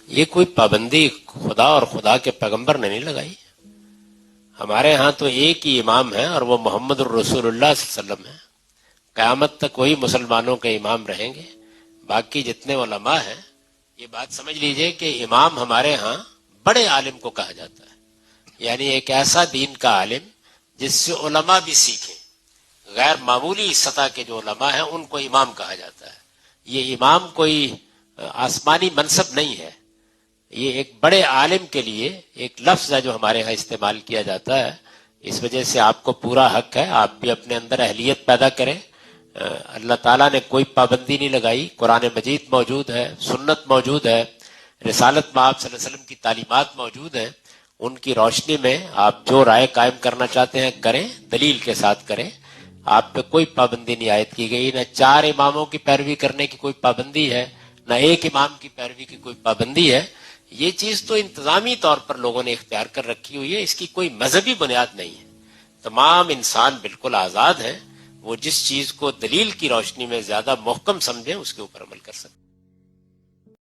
یہ کوئی پابندی خدا اور خدا کے پیغمبر نے نہیں لگائی. ہمارے ہاں تو ایک ہی امام ہے اور وہ محمد الرسول اللہ صلی اللہ علیہ وسلم ہے. قیامت تک وہی مسلمانوں کے امام رہیں گے. باقی جتنے علماء ہیں یہ بات سمجھ لیجئے کہ امام ہمارے ہاں بڑے عالم کو کہا جاتا ہے، یعنی ایک ایسا دین کا عالم جس سے علماء بھی سیکھیں. غیر معمولی سطح کے جو علماء ہیں ان کو امام کہا جاتا ہے. یہ امام کوئی آسمانی منصب نہیں ہے، یہ ایک بڑے عالم کے لیے ایک لفظ ہے جو ہمارے ہاں استعمال کیا جاتا ہے. اس وجہ سے آپ کو پورا حق ہے، آپ بھی اپنے اندر اہلیت پیدا کریں. اللہ تعالیٰ نے کوئی پابندی نہیں لگائی. قرآن مجید موجود ہے، سنت موجود ہے، رسالت میں آپ صلی اللہ علیہ وسلم کی تعلیمات موجود ہیں. ان کی روشنی میں آپ جو رائے قائم کرنا چاہتے ہیں کریں، دلیل کے ساتھ کریں. آپ پہ کوئی پابندی نہیں عائد کی گئی. نہ 4 اماموں کی پیروی کرنے کی کوئی پابندی ہے، نہ ایک امام کی پیروی کی کوئی پابندی ہے. یہ چیز تو انتظامی طور پر لوگوں نے اختیار کر رکھی ہوئی ہے، اس کی کوئی مذہبی بنیاد نہیں ہے. تمام انسان بالکل آزاد ہیں، وہ جس چیز کو دلیل کی روشنی میں زیادہ محکم سمجھیں اس کے اوپر عمل کر سکتے ہیں.